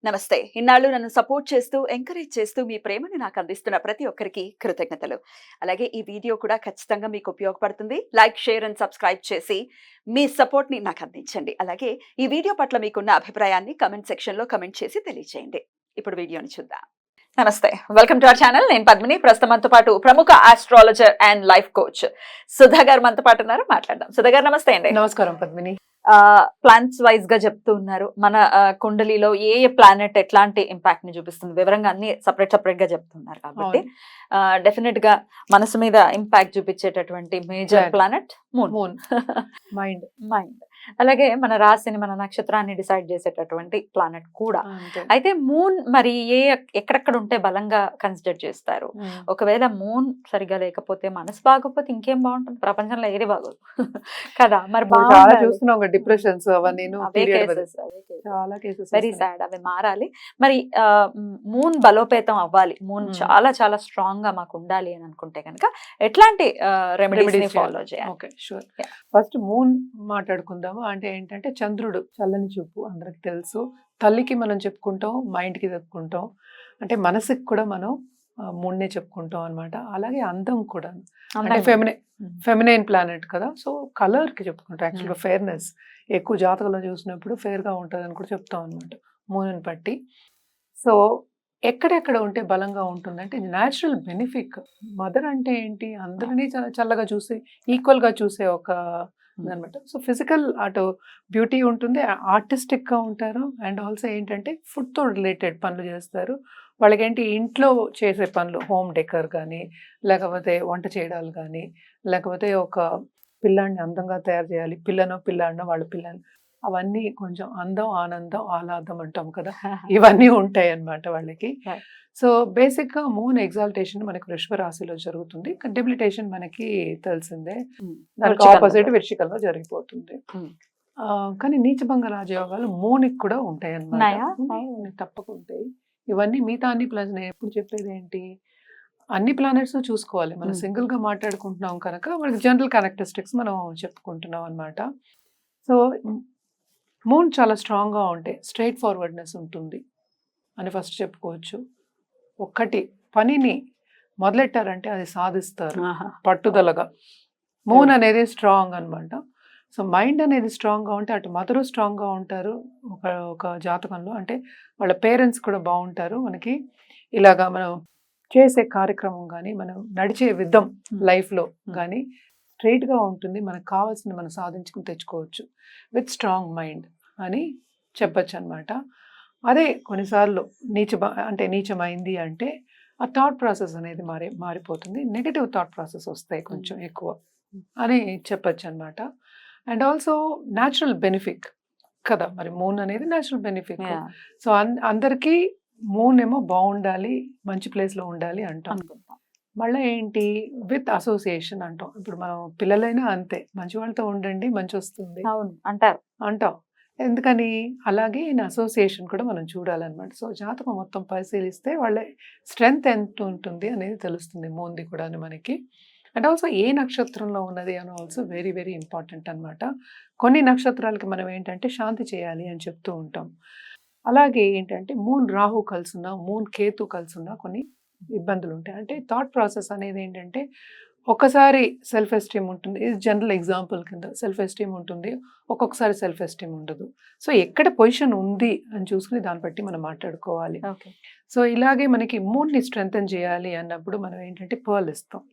నమస్తే. ఇన్నాళ్ళు నన్ను సపోర్ట్ చేస్తూ, ఎంకరేజ్ చేస్తూ మీ ప్రేమని నాకు అందిస్తున్న ప్రతి ఒక్కరికి కృతజ్ఞతలు. అలాగే ఈ వీడియో కూడా ఖచ్చితంగా మీకు ఉపయోగపడుతుంది. లైక్, షేర్ అండ్ సబ్స్క్రైబ్ చేసి మీ సపోర్ట్‌ని నాకు అందించండి. అలాగే ఈ వీడియో పట్ల మీకున్న అభిప్రాయాన్ని కామెంట్ సెక్షన్‌లో కామెంట్ చేసి తెలియజేయండి. ఇప్పుడు వీడియోని చూద్దాం. నమస్తే. Welcome to our channel. నేను పద్మిని. ప్రస్తుతం మనతో పాటు ప్రముఖ astrologer and life coach Sudha గారు మనతో పాటు ఉన్నారు. మాట్లాడదాం. సుధా గారు నమస్తే అండి. నమస్కారం పద్మిని. ప్లానెట్స్ వైజ్ గా చెప్తూ ఉన్నారు. మన కుండలిలో ఏ ప్లానెట్ ఎట్లాంటి ఇంపాక్ట్ ని చూపిస్తుంది వివరంగా అన్ని సపరేట్ గా చెప్తున్నారు కాబట్టి డెఫినెట్ గా మనసు మీద ఇంపాక్ట్ చూపించేటటువంటి మేజర్ ప్లానెట్ మూన్. మైండ్ అలాగే మన రాశిని మన నక్షత్రాన్ని డిసైడ్ చేసేటటువంటి ప్లానెట్ కూడా. అయితే మూన్ మరి ఎక్కడెక్కడ ఉంటే బలంగా కన్సిడర్ చేస్తారు? ఒకవేళ మూన్ సరిగా లేకపోతే మనసు బాగోకపోతే ఇంకేం బాగుంటుంది? ప్రపంచంలో ఏది బాగోదు కదా. మరి చాలా చూస్తున్నాం డిప్రెషన్స్ అవన్నీ, చాలా కేసెస్, వెరీ సాడ్. అవి మారాలి. మరి మూన్ బలోపేతం అవ్వాలి, మూన్ చాలా చాలా స్ట్రాంగ్ గా మాకు ఉండాలి అని అనుకుంటే కనుక ఎట్లాంటి రెమెడీస్ ఫాలో చేయాలి? Okay, sure. ఫస్ట్ మూన్ మాట్లాడుకుందాము. అంటే ఏంటంటే చంద్రుడు చల్లని చూపు అందరికి తెలుసు. తల్లికి మనం చెప్పుకుంటాం, మైండ్ కి చెప్పుకుంటాం, అంటే మనసుకి కూడా మనం మూడ్నే చెప్పుకుంటాం అనమాట. అలాగే అందం కూడా, అంటే ఫెమినైన్ ప్లానెట్ కదా, సో కలర్ కి చెప్పుకుంటాం. యాక్చువల్గా ఫెయిర్నెస్ ఎక్కువ జాతకంలో చూసినప్పుడు ఫెయిర్ గా ఉంటుంది అని కూడా చెప్తాం అనమాట మూన్ బట్టి. సో ఎక్కడెక్కడ ఉంటే బలంగా ఉంటుందంటే న్యాచురల్ బెనిఫిట్. మదర్ అంటే ఏంటి, అందరినీ చల్లగా చూసే, ఈక్వల్ గా చూసే ఒక అనమాట. సో ఫిజికల్ అటు బ్యూటీ ఉంటుంది, ఆర్టిస్టిక్ గా ఉంటారు, అండ్ ఆల్సో ఏంటంటే ఫుడ్ తో రిలేటెడ్ పనులు చేస్తారు. వాళ్ళకేంటి ఇంట్లో చేసే పనులు, హోమ్ డెకర్ కానీ, లేకపోతే వంట చేయడాలు కానీ, లేకపోతే ఒక పిల్లాడిని అందంగా తయారు చేయాలి, పిల్లాడినో వాళ్ళ పిల్లని, అవన్నీ కొంచెం అందం, ఆనందం, ఆహ్లాదం అంటాం కదా, ఇవన్నీ ఉంటాయి అన్నమాట వాళ్ళకి. సో బేసిక్ గా మూన్ ఎగ్జాల్టేషన్ మనకి వృషభ రాశిలో జరుగుతుంది. డెబిలిటేషన్ మనకి తెలిసిందే, దానికి ఆపోజిట్ వృశ్చికంలో జరిగిపోతుంది. కానీ నీచభంగ రాజయోగాలు మూనికి కూడా ఉంటాయి అన్నమాట, తప్పకుంటాయి. ఇవన్నీ మిగతా అన్ని ప్లానెట్స్, నేను ఎప్పుడు చెప్పేది ఏంటి, అన్ని ప్లానెట్స్ చూసుకోవాలి. మనం సింగిల్ గా మాట్లాడుకుంటున్నాం కనుక మనకి జనరల్ క్యారెక్టరిస్టిక్స్ మనం చెప్పుకుంటున్నాం అన్నమాట. సో మూన్ చాలా స్ట్రాంగ్ గా ఉంటే స్ట్రైట్ ఫార్వర్డ్నెస్ ఉంటుంది అని ఫస్ట్ చెప్పుకోవచ్చు. ఒక్కటి పనిని మొదలెట్టారంటే అది సాధిస్తారు పట్టుదలగా. మూన్ అనేది స్ట్రాంగ్ అన్నమాట. సో మైండ్ అనేది స్ట్రాంగ్ గా ఉంటే అటు మదరు స్ట్రాంగ్ గా ఉంటారు ఒక జాతకంలో, అంటే వాళ్ళ పేరెంట్స్ కూడా బాగుంటారు. మనకి ఇలాగా మనం చేసే కార్యక్రమం కానీ, మనం నడిచే విధం లైఫ్ లో కానీ స్ట్రైట్ గా ఉంటుంది. మనకు కావాల్సింది మనం సాధించుకుని తెచ్చుకోవచ్చు విత్ స్ట్రాంగ్ మైండ్ అని చెప్పచ్చు అనమాట. అదే కొన్నిసార్లు నీచమైంది అంటే ఆ థాట్ ప్రాసెస్ అనేది మారిపోతుంది, నెగటివ్ థాట్ ప్రాసెస్ వస్తాయి కొంచెం ఎక్కువ అని చెప్పచ్చు అనమాట. అండ్ ఆల్సో న్యాచురల్ బెనిఫిట్ కదా, మరి మూన్ అనేది న్యాచురల్ బెనిఫిట్. సో అందరికీ మూన్ ఏమో బాగుండాలి, మంచి ప్లేస్ లో ఉండాలి అంటాం. మళ్ళీ ఏంటి, విత్ అసోసియేషన్ అంటాం. ఇప్పుడు మనం పిల్లలైనా అంతే, మంచి వాళ్ళతో ఉండండి మంచి వస్తుంది అంటాం. ఎందుకని, అలాగే అసోసియేషన్ కూడా మనం చూడాలన్నమాట. సో జాతకం మొత్తం పరిశీలిస్తే వాళ్ళ స్ట్రెంగ్త్ ఎంత ఉంటుంది అనేది తెలుస్తుంది మూన్ది కూడా మనకి. అండ్ ఆల్సో ఏ నక్షత్రంలో ఉన్నది అని ఆల్సో వెరీ వెరీ ఇంపార్టెంట్ అనమాట. కొన్ని నక్షత్రాలకి మనం ఏంటంటే శాంతి చేయాలి అని చెప్తూ ఉంటాం. అలాగే ఏంటంటే మూన్ రాహు కలుసున్నా, మూన్ కేతు కలుసున్నా కొన్ని ఇబ్బందులు ఉంటాయి. అంటే థాట్ ప్రాసెస్ అనేది ఏంటంటే ఒక్కసారి సెల్ఫ్ ఎస్టీమ్ ఉంటుంది, ఇది జనరల్ ఎగ్జాంపుల్ కింద. సెల్ఫ్ ఎస్టీమ్ ఉంటుంది, ఒక్కొక్కసారి సెల్ఫ్ ఎస్టీమ్ ఉండదు. సో ఎక్కడ పొజిషన్ ఉంది అని చూసుకుని దాన్ని బట్టి మనం మాట్లాడుకోవాలి. సో ఇలాగే మనకి మూడ్ని స్ట్రెంగ్తన్ చేయాలి అన్నప్పుడు మనం ఏంటంటే పర్ల్ ఇస్తాం,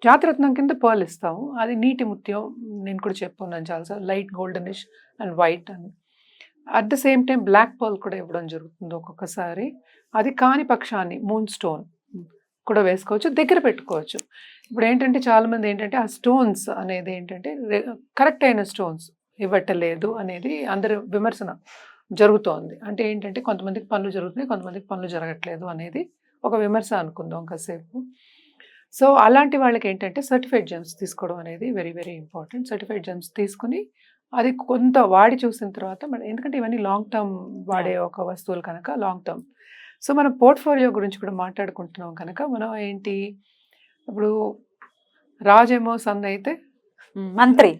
జాతరత్నం కింద పర్ల్ ఇస్తాము. అది నీటి ముత్యం, నేను కూడా చెప్పుకున్నాను చాలాసార్లు, లైట్ గోల్డెనిష్ అండ్ వైట్ అని. At the same time black pearl కూడా ఇవ్వడం జరుగుతుంది ఒక్కొక్కసారి. అది కాని పక్షాన్ని మూన్ స్టోన్ కూడా వేసుకోవచ్చు, దగ్గర పెట్టుకోవచ్చు. ఇప్పుడు ఏంటంటే చాలా మంది ఏంటంటే ఆ స్టోన్స్ అనేది ఏంటంటే కరెక్ట్ అయిన స్టోన్స్ ఇవ్వట్లేదు అనేది అందరి విమర్శన జరుగుతోంది. అంటే ఏంటంటే కొంతమందికి పనులు జరుగుతున్నాయి, కొంతమందికి పనులు జరగట్లేదు అనేది ఒక విమర్శ అనుకుందాం కాసేపు. సో అలాంటి వాళ్ళకి ఏంటంటే సర్టిఫైడ్ జెమ్స్ తీసుకోవడం అనేది very very important. Certified gems తీసుకుని అది కొంత వాడి చూసిన తర్వాత ఎందుకంటే ఇవన్నీ లాంగ్ టర్మ్ వాడే ఒక వస్తువులు కనుక లాంగ్ టర్మ్. సో మనం పోర్ట్ఫోలియో గురించి కూడా మాట్లాడుకుంటున్నాం కనుక మనం ఏంటి, ఇప్పుడు రాజేమో సన్ అయితే మంత్రి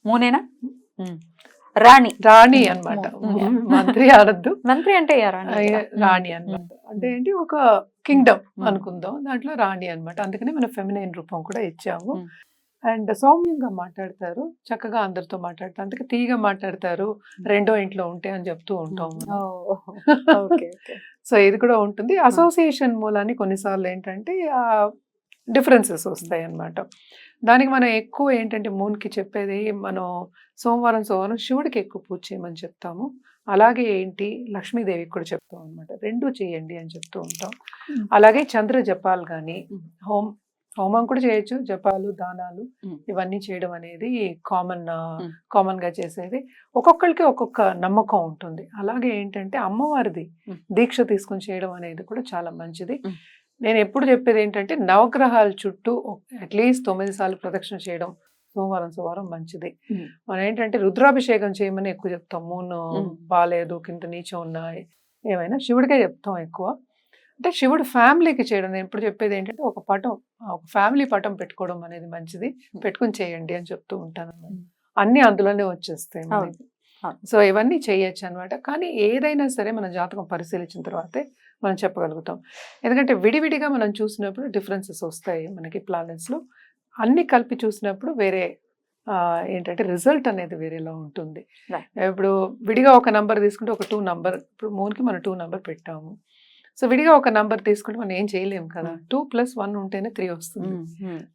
మూనేనా, రాణి రాణి అన్నమాట. Yeah. మంత్రి అనొద్దు, మంత్రి అంటే రాణి కదా. రాణి అన్నమాట. అంటే ఏంటి ఒక కింగ్డమ్ Mm. అనుకుందాం, దాంట్లో రాణి అన్నమాట. అందుకని మనం ఫెమినైన్ రూపం కూడా ఇచ్చాము. Mm. అండ్ సౌమ్యంగా మాట్లాడతారు, చక్కగా అందరితో మాట్లాడతారు, అందుకే తీగా మాట్లాడతారు, రెండో ఇంట్లో ఉంటే అని చెప్తూ ఉంటాం మనం. Okay okay. సో ఇది కూడా ఉంటుంది. అసోసియేషన్ మూలాన్ని కొన్నిసార్లు ఏంటంటే డిఫరెన్సెస్ వస్తాయి అన్నమాట. దానికి మనం ఎక్కువ ఏంటంటే మూన్కి చెప్పేది, మనం సోమవారం శివుడికి ఎక్కువ పూజ చేయమని చెప్తాము. అలాగే ఏంటి లక్ష్మీదేవికి కూడా చెప్తాం అనమాట, రెండూ చేయండి అని చెప్తూ ఉంటాం. అలాగే చంద్ర జపాలు కానీ హోమం కూడా చేయొచ్చు, జపాలు దానాలు ఇవన్నీ చేయడం అనేది కామన్ గా చేసేది. ఒక్కొక్కరికి ఒక్కొక్క నమ్మకం ఉంటుంది. అలాగే ఏంటంటే అమ్మవారిది దీక్ష తీసుకొని చేయడం అనేది కూడా చాలా మంచిది. నేను ఎప్పుడు చెప్పేది ఏంటంటే నవగ్రహాల చుట్టూ అట్లీస్ట్ 9 సార్లు ప్రదక్షిణ చేయడం సోమవారం మంచిది. మనం ఏంటంటే రుద్రాభిషేకం చేయమని ఎక్కువ చెప్తాం, మూను బాలేదు, కింద నీచం ఉన్నాయి, ఏమైనా శివుడికే చెప్తాం ఎక్కువ. అంటే శివుడు ఫ్యామిలీకి చేయడం, నేను ఎప్పుడు చెప్పేది ఏంటంటే ఒక ఫ్యామిలీ పటం పెట్టుకోవడం అనేది మంచిది, పెట్టుకుని చేయండి అని చెప్తూ ఉంటాను అన్నమాట. అన్ని అందులోనే వచ్చేస్తాయి మనకి. సో ఇవన్నీ చేయొచ్చు అనమాట. కానీ ఏదైనా సరే మన జాతకం పరిశీలించిన తర్వాతే మనం చెప్పగలుగుతాం. ఎందుకంటే విడివిడిగా మనం చూసినప్పుడు డిఫరెన్సెస్ వస్తాయి మనకి ప్లానెట్స్ లో, అన్ని కలిపి చూసినప్పుడు వేరే ఏంటంటే రిజల్ట్ అనేది వేరేలా ఉంటుంది. ఇప్పుడు విడిగా ఒక నంబర్ తీసుకుంటే ఒక 2 నంబర్, ఇప్పుడు మూన్కి మనం 2 నంబర్ పెట్టాము. సో విడిగా ఒక నంబర్ తీసుకుంటే మనం ఏం చేయలేము కదా, 2 + 1 ఉంటేనే 3 వస్తుంది.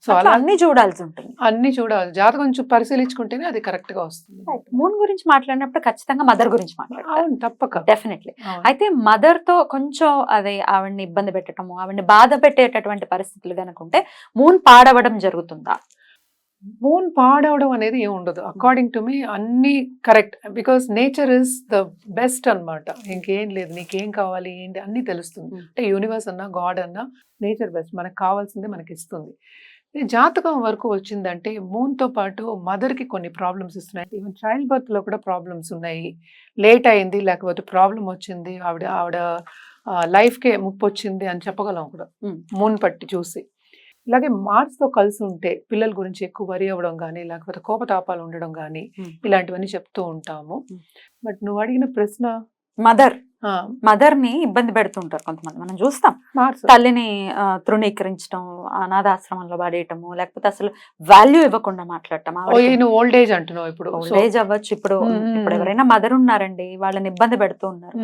సో అలా అన్ని చూడాల్సి ఉంటుంది, అన్ని చూడాలి, జాతకం పరిశీలించుకుంటేనే అది కరెక్ట్ గా వస్తుంది. మూన్ గురించి మాట్లాడినప్పుడు ఖచ్చితంగా మదర్ గురించి మాట్లాడాలి. అవును, తప్పక, డెఫినెట్లీ. అయితే మదర్ తో కొంచెం అదే ఆవిడని ఇబ్బంది పెట్టడము, ఆవిడని బాధ పెట్టేటటువంటి పరిస్థితులు కనుకుంటే మూన్ పాడవడం జరుగుతుందా? మూన్ పాడవడం అనేది ఏమి ఉండదు అకార్డింగ్ టు మీ, అన్ని correct. Because nature is the best అన్నమాట. ఇంకేం లేదు, నీకేం కావాలి ఏంటి అన్ని తెలుస్తుంది. అంటే యూనివర్స్ అన్నా గాడ్ అన్నా నేచర్ బెస్ట్, మనకు కావాల్సిందే మనకి ఇస్తుంది. జాతకం వరకు వచ్చిందంటే మూన్ తో పాటు మదర్ కి కొన్ని ప్రాబ్లమ్స్ ఇస్తున్నాయి. ఈవెన్ చైల్డ్ బర్త్ లో కూడా ప్రాబ్లమ్స్ ఉన్నాయి, లేట్ అయింది లేకపోతే ప్రాబ్లం వచ్చింది, ఆవిడ లైఫ్ కే ముప్పు వచ్చింది అని చెప్పగలం కూడా మూన్ పట్టి చూసి. ఇలాగే మార్స్ తో కలిసి ఉంటే పిల్లల గురించి ఎక్కువ వరి అవ్వడం కానీ, లేకపోతే కోపతాపాలు ఉండడం కానీ, ఇలాంటివన్నీ చెప్తూ ఉంటాము. బట్ నువ్వు అడిగిన ప్రశ్న, మదర్ ని ఇబ్బంది పెడుతుంటారు కొంతమంది, మనం చూస్తాం. మార్స్ తల్లిని తృణీకరించడం, అనాథాశ్రమంలో పడేయటము, లేకపోతే అసలు వాల్యూ ఇవ్వకుండా మాట్లాడటం. నువ్వు ఓల్డ్ ఏజ్ అంటున్నావు, ఇప్పుడు ఓల్డ్ ఏజ్ అవ్వచ్చు. ఇప్పుడు ఎవరైనా మదర్ ఉన్నారండి, వాళ్ళని ఇబ్బంది పెడుతూ ఉన్నారు,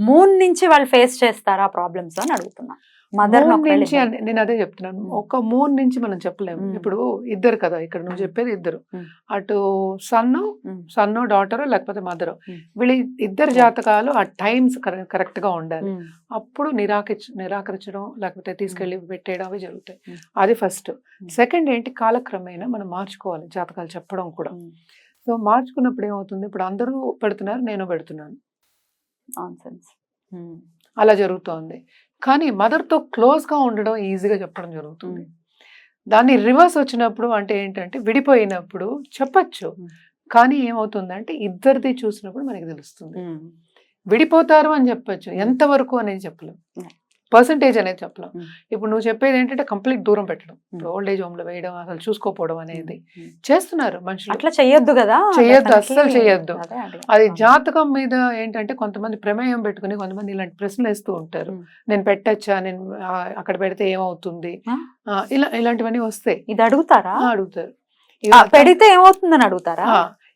మూన్ నుంచి వాళ్ళు ఫేస్ చేస్తారా ప్రాబ్లమ్స్ అని అడుగుతున్నా. మదర్ నుంచి నేను అదే చెప్తున్నాను, ఒక మూన్ నుంచి మనం చెప్పలేము. ఇప్పుడు ఇద్దరు కదా, ఇక్కడ నువ్వు చెప్పేది ఇద్దరు, అటు సన్ను డాటరు లేకపోతే మదరు, వీళ్ళ ఇద్దరు జాతకాలు ఆ టైమ్స్ కరెక్ట్ గా ఉండాలి. అప్పుడు నిరాకరించడం లేకపోతే తీసుకెళ్లి పెట్టేయడం అవి జరుగుతాయి. అది ఫస్ట్. సెకండ్ ఏంటి, కాలక్రమేణా మనం మార్చుకోవాలి జాతకాలు చెప్పడం కూడా. సో మార్చుకున్నప్పుడు ఏమవుతుంది, ఇప్పుడు అందరూ పెడుతున్నారు, నేను పెడుతున్నాను, అలా జరుగుతోంది. కానీ మదర్తో క్లోజ్గా ఉండడం ఈజీగా చెప్పడం జరుగుతుంది. దాన్ని రివర్స్ వచ్చినప్పుడు అంటే ఏంటంటే విడిపోయినప్పుడు చెప్పచ్చు, కానీ ఏమవుతుందంటే ఇద్దరిది చూసినప్పుడు మనకి తెలుస్తుంది. విడిపోతారు అని చెప్పచ్చు, ఎంతవరకు అనేది చెప్పలేం, పర్సంటేజ్ అనేది చెప్పలేం. ఇప్పుడు నువ్వు చెప్పేది ఏంటంటే కంప్లీట్ దూరం పెట్టడం, ఇప్పుడు ఓల్డ్ ఏజ్ హోమ్ లో వేయడం, అసలు చూసుకోపోవడం అనేది చేస్తున్నారు మనుషులు. అట్లా చెయ్యొద్దు కదా, చెయ్యొద్దు, అస్సలు చెయ్యొద్దు. అది జాతకం మీద ఏంటంటే కొంతమంది ప్రమేయం పెట్టుకుని కొంతమంది ఇలాంటి ప్రశ్నలు వేస్తూ ఉంటారు, నేను పెట్టచ్చా, నేను అక్కడ పెడితే ఏమవుతుంది, ఇలాంటివన్నీ వస్తాయి. ఇది అడుగుతారా? అడుగుతారు, పెడితే ఏమవుతుందని అడుగుతారా?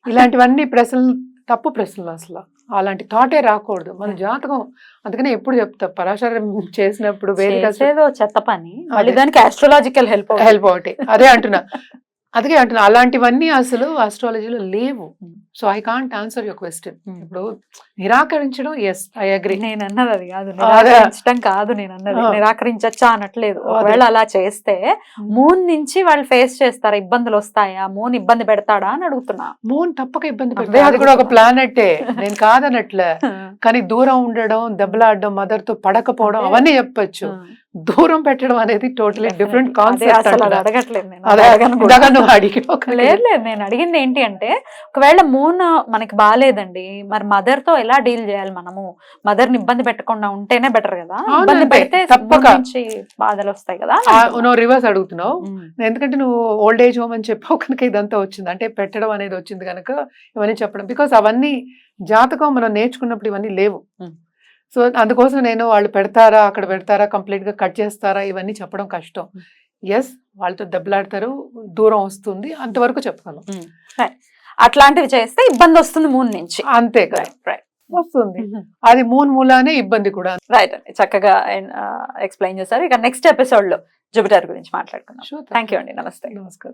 ఇలాంటివన్నీ ప్రశ్నలు తప్పు ప్రశ్నలు, అసలు అలాంటి థాటే రాకూడదు మన జాతకం. అందుకనే ఎప్పుడు చెప్తా, పరాశరం చేసినప్పుడు చెత్త పని, దానికి ఆస్ట్రాలజికల్ హెల్ప్ ఒకటి, అదే అంటున్నా అలాంటివన్నీ అసలు ఆస్ట్రాలజీలో లేవు. So I can't answer your question. ఇప్పుడు నిరాకరించడం, ఎస్ ఐ అగ్రీ, నేను అన్నది అది కాదు, నిరాకరించడం కాదు నేను అన్నది, నిరాకరించచ్చా అనట్లేదు. ఒకవేళ అలా చేస్తే మూన్ నుంచి వాళ్ళు ఫేస్ చేస్తారా, ఇబ్బందులు వస్తాయా, మూన్ ఇబ్బంది పెడతాడా అని అడుగుతున్నా. మూన్ తప్పక ఇబ్బంది పెడతాడు, అది కూడా ఒక ప్లానెటే, నేను కాదనట్లే. కానీ దూరం ఉండడం, దెబ్బలాడడం, మదర్ తో పడకపోవడం అవన్నీ చెప్పచ్చు. దూరం పెట్టడం అనేది టోటలీ డిఫరెంట్ అదే కాన్సెప్ట్. అసలు అది అడగట్లేదు నేను. అదే అడగను కూడా. ఇందాక నువ్వు అడిగావు కదా. లేదు లేదు, నేను అడిగింది ఏంటి అంటే ఒకవేళ మూన్ మనకి బాగాలేదండి, మరి మదర్ తో ఎలా డీల్ చేయాలి మనము? మదర్ ని ఇబ్బంది పెట్టకుండా ఉంటేనే బెటర్ కదా, అవును, ఇబ్బంది అంతే. పెడితే తప్పక. moon నుంచి బాధలు వస్తాయి కదా. నువ్వు రివర్స్ అడుగుతున్నావు, ఉమ్. ఎందుకంటే నువ్వు ఓల్డ్ ఏజ్ హోమ్ అని చెప్పావు కనుక ఇదంతా వచ్చింది, అంటే పెట్టడం అనేది వచ్చింది కనుక ఇవన్నీ చెప్పడం. బికాస్ అవన్నీ జాతకం మనం నేర్చుకున్నప్పుడు ఇవన్నీ లేవు. Hmm. సో అందుకోసం నేను వాళ్ళు పెడతారా అక్కడ పెడతారా కంప్లీట్ గా కట్ చేస్తారా ఇవన్నీ చెప్పడం కష్టం. ఎస్, వాళ్ళతో దెబ్బలాడతారు, దూరం వస్తుంది, అంతవరకు చెప్పగలం. అట్లాంటివి చేస్తే ఇబ్బంది వస్తుంది మూన్ నుంచి. అంతే కదా, రైట్ వస్తుంది. అది మూలానే ఇబ్బంది కూడా. రైట్ అండి, చక్కగా ఎక్స్ప్లెయిన్ చేశారు. ఇక నెక్స్ట్ ఎపిసోడ్ లో జూపిటర్ గురించి మాట్లాడుకుందాం. Sure. థ్యాంక్ యూ అండి, నమస్తే. నమస్కారం.